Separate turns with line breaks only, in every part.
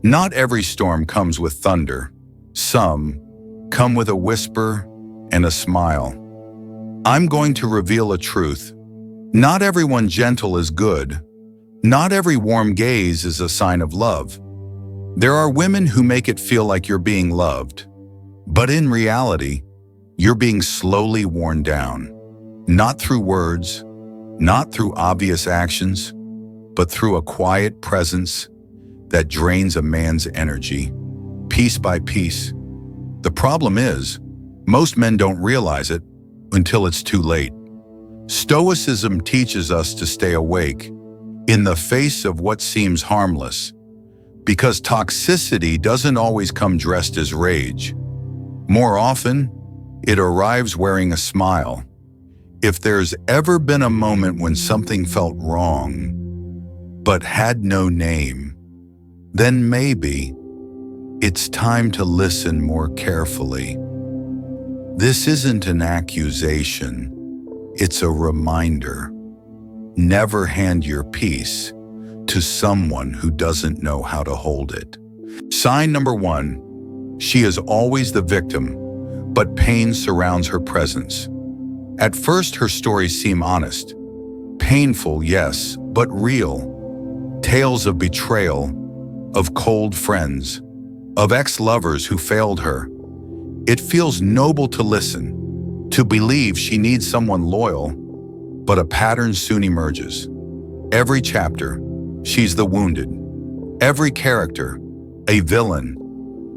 Not every storm comes with thunder. Some come with a whisper and a smile. I'm going to reveal a truth. Not everyone gentle is good. Not every warm gaze is a sign of love. There are women who make it feel like you're being loved. But in reality, you're being slowly worn down. Not through words, not through obvious actions, but through a quiet presence that drains a man's energy, piece by piece. The problem is, most men don't realize it until it's too late. Stoicism teaches us to stay awake in the face of what seems harmless, because toxicity doesn't always come dressed as rage. More often, it arrives wearing a smile. If there's ever been a moment when something felt wrong, but had no name, then maybe it's time to listen more carefully. This isn't an accusation, it's a reminder. Never hand your peace to someone who doesn't know how to hold it. Sign number 1, she is always the victim, but pain surrounds her presence. At first, her stories seem honest. Painful, yes, but real. Tales of betrayal, of cold friends, of ex-lovers who failed her. It feels noble to listen, to believe she needs someone loyal, but a pattern soon emerges. Every chapter, she's the wounded. Every character, a villain.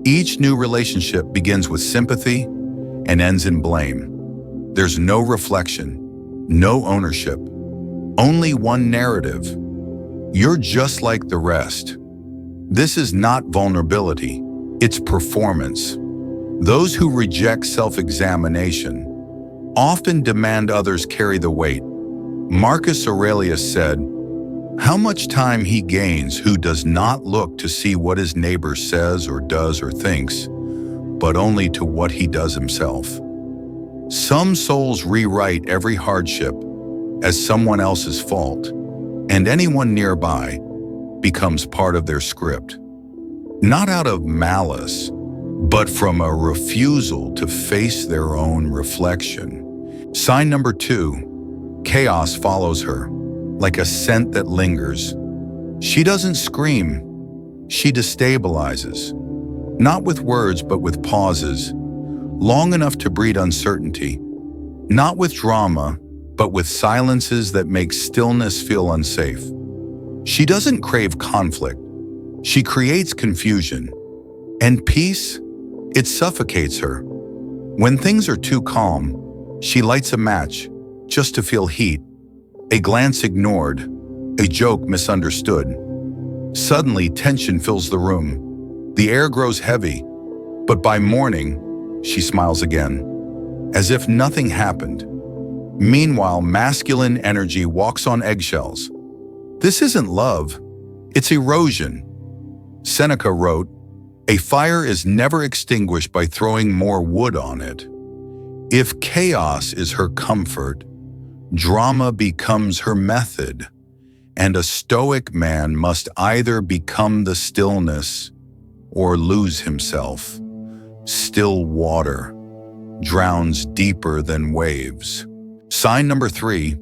Each new relationship begins with sympathy and ends in blame. There's no reflection, no ownership, only one narrative. You're just like the rest. This is not vulnerability, it's performance. Those who reject self-examination often demand others carry the weight. Marcus Aurelius said, "How much time he gains who does not look to see what his neighbor says or does or thinks, but only to what he does himself." Some souls rewrite every hardship as someone else's fault, and anyone nearby becomes part of their script. Not out of malice, but from a refusal to face their own reflection. Sign number 2, chaos follows her, like a scent that lingers. She doesn't scream, she destabilizes. Not with words, but with pauses, long enough to breed uncertainty. Not with drama, but with silences that make stillness feel unsafe. She doesn't crave conflict, she creates confusion. And peace, it suffocates her. When things are too calm, she lights a match just to feel heat. A glance ignored, a joke misunderstood. Suddenly, tension fills the room. The air grows heavy, but by morning, she smiles again, as if nothing happened. Meanwhile, masculine energy walks on eggshells. This isn't love, it's erosion. Seneca wrote, "A fire is never extinguished by throwing more wood on it." If chaos is her comfort, drama becomes her method, and a Stoic man must either become the stillness or lose himself. Still water drowns deeper than waves. Sign number 3,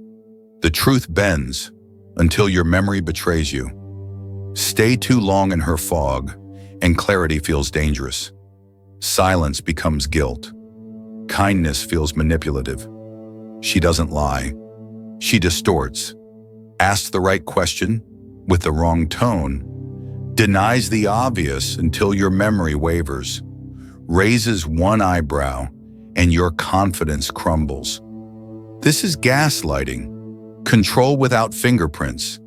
the truth bends until your memory betrays you. Stay too long in her fog, and clarity feels dangerous. Silence becomes guilt. Kindness feels manipulative. She doesn't lie. She distorts, asks the right question with the wrong tone, denies the obvious until your memory wavers, raises one eyebrow, and your confidence crumbles. This is gaslighting, control without fingerprints.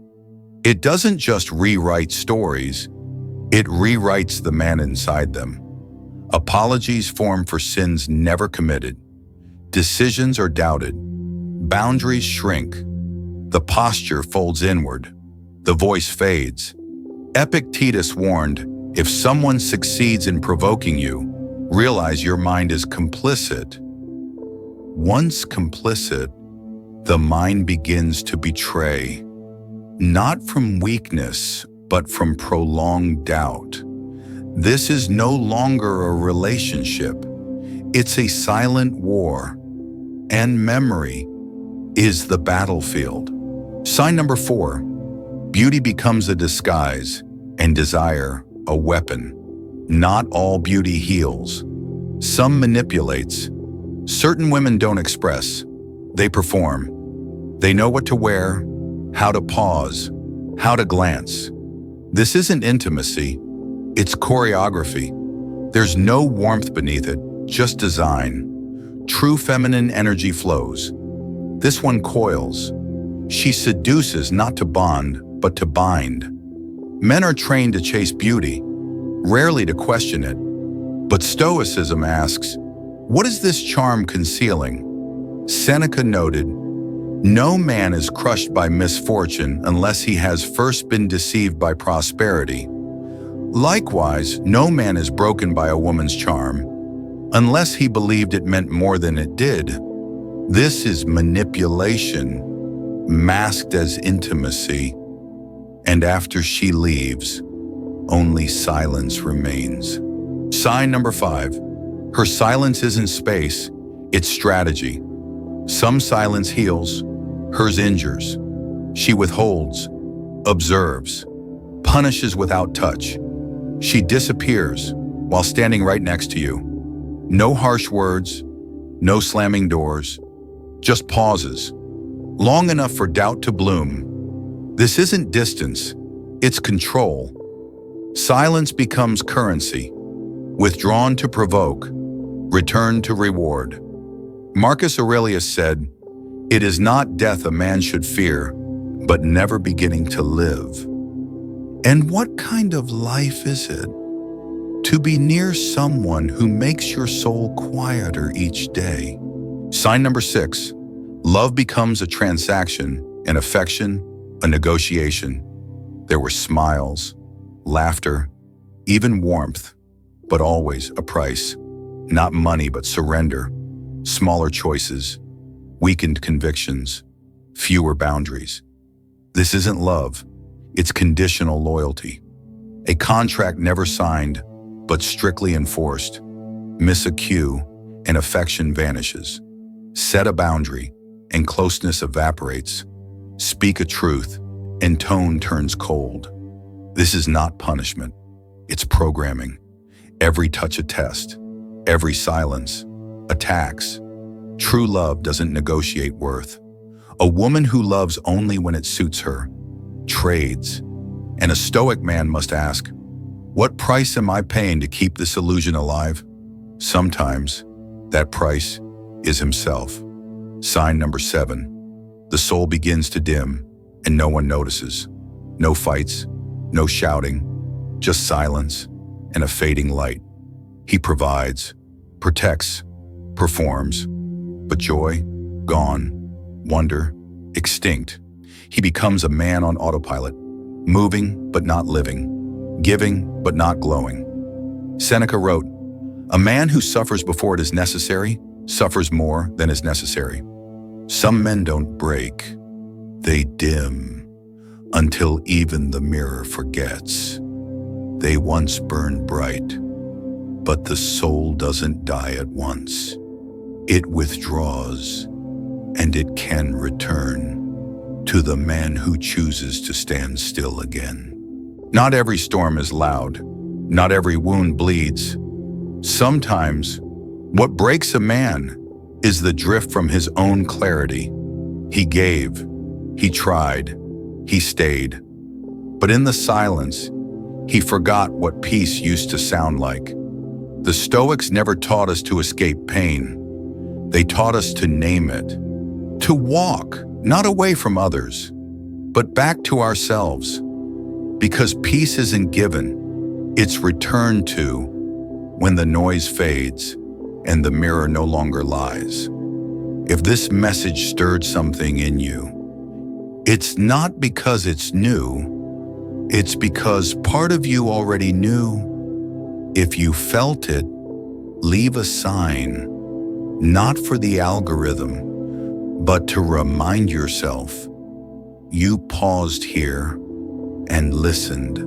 It doesn't just rewrite stories, it rewrites the man inside them. Apologies form for sins never committed. Decisions are doubted. Boundaries shrink. The posture folds inward. The voice fades. Epictetus warned, if someone succeeds in provoking you, realize your mind is complicit. Once complicit, the mind begins to betray, not from weakness, but from prolonged doubt. This is no longer a relationship. It's a silent war, and memory is the battlefield. Sign number 4, beauty becomes a disguise and desire a weapon. Not all beauty heals. Some manipulates. Certain women don't express. They perform. They know what to wear, how to pause, how to glance. This isn't intimacy. It's choreography. There's no warmth beneath it, just design. True feminine energy flows. This one coils. She seduces not to bond, but to bind. Men are trained to chase beauty, rarely to question it. But Stoicism asks, what is this charm concealing? Seneca noted, no man is crushed by misfortune unless he has first been deceived by prosperity. Likewise, no man is broken by a woman's charm unless he believed it meant more than it did. This is manipulation, masked as intimacy, and after she leaves, only silence remains. Sign number 5, her silence isn't space, it's strategy. Some silence heals, hers injures. She withholds, observes, punishes without touch. She disappears while standing right next to you. No harsh words, no slamming doors, just pauses, long enough for doubt to bloom. This isn't distance, it's control. Silence becomes currency, withdrawn to provoke, returned to reward. Marcus Aurelius said, it is not death a man should fear, but never beginning to live. And what kind of life is it? To be near someone who makes your soul quieter each day. Sign number 6, love becomes a transaction, an affection, a negotiation. There were smiles, laughter, even warmth, but always a price. Not money, but surrender, smaller choices, weakened convictions, fewer boundaries. This isn't love, it's conditional loyalty. A contract never signed, but strictly enforced. Miss a cue, and affection vanishes. Set a boundary, and closeness evaporates. Speak a truth, and tone turns cold. This is not punishment, it's programming. Every touch a test, every silence a tax. True love doesn't negotiate worth. A woman who loves only when it suits her trades. And a Stoic man must ask, what price am I paying to keep this illusion alive? Sometimes that price is himself. Sign number 7, the soul begins to dim and no one notices. No fights, no shouting, just silence and a fading light. He provides, protects, performs, but joy, gone, wonder, extinct. He becomes a man on autopilot, moving but not living, giving but not glowing. Seneca wrote, a man who suffers before it is necessary suffers more than is necessary. Some men don't break, they dim, until even the mirror forgets. They once burned bright, but the soul doesn't die at once. It withdraws, and it can return to the man who chooses to stand still again. Not every storm is loud, not every wound bleeds. Sometimes, what breaks a man is the drift from his own clarity. He gave, he tried, he stayed. But in the silence, he forgot what peace used to sound like. The Stoics never taught us to escape pain. They taught us to name it, to walk, not away from others, but back to ourselves. Because peace isn't given, it's returned to when the noise fades and the mirror no longer lies. If this message stirred something in you, it's not because it's new, it's because part of you already knew. If you felt it, leave a sign, not for the algorithm, but to remind yourself you paused here and listened.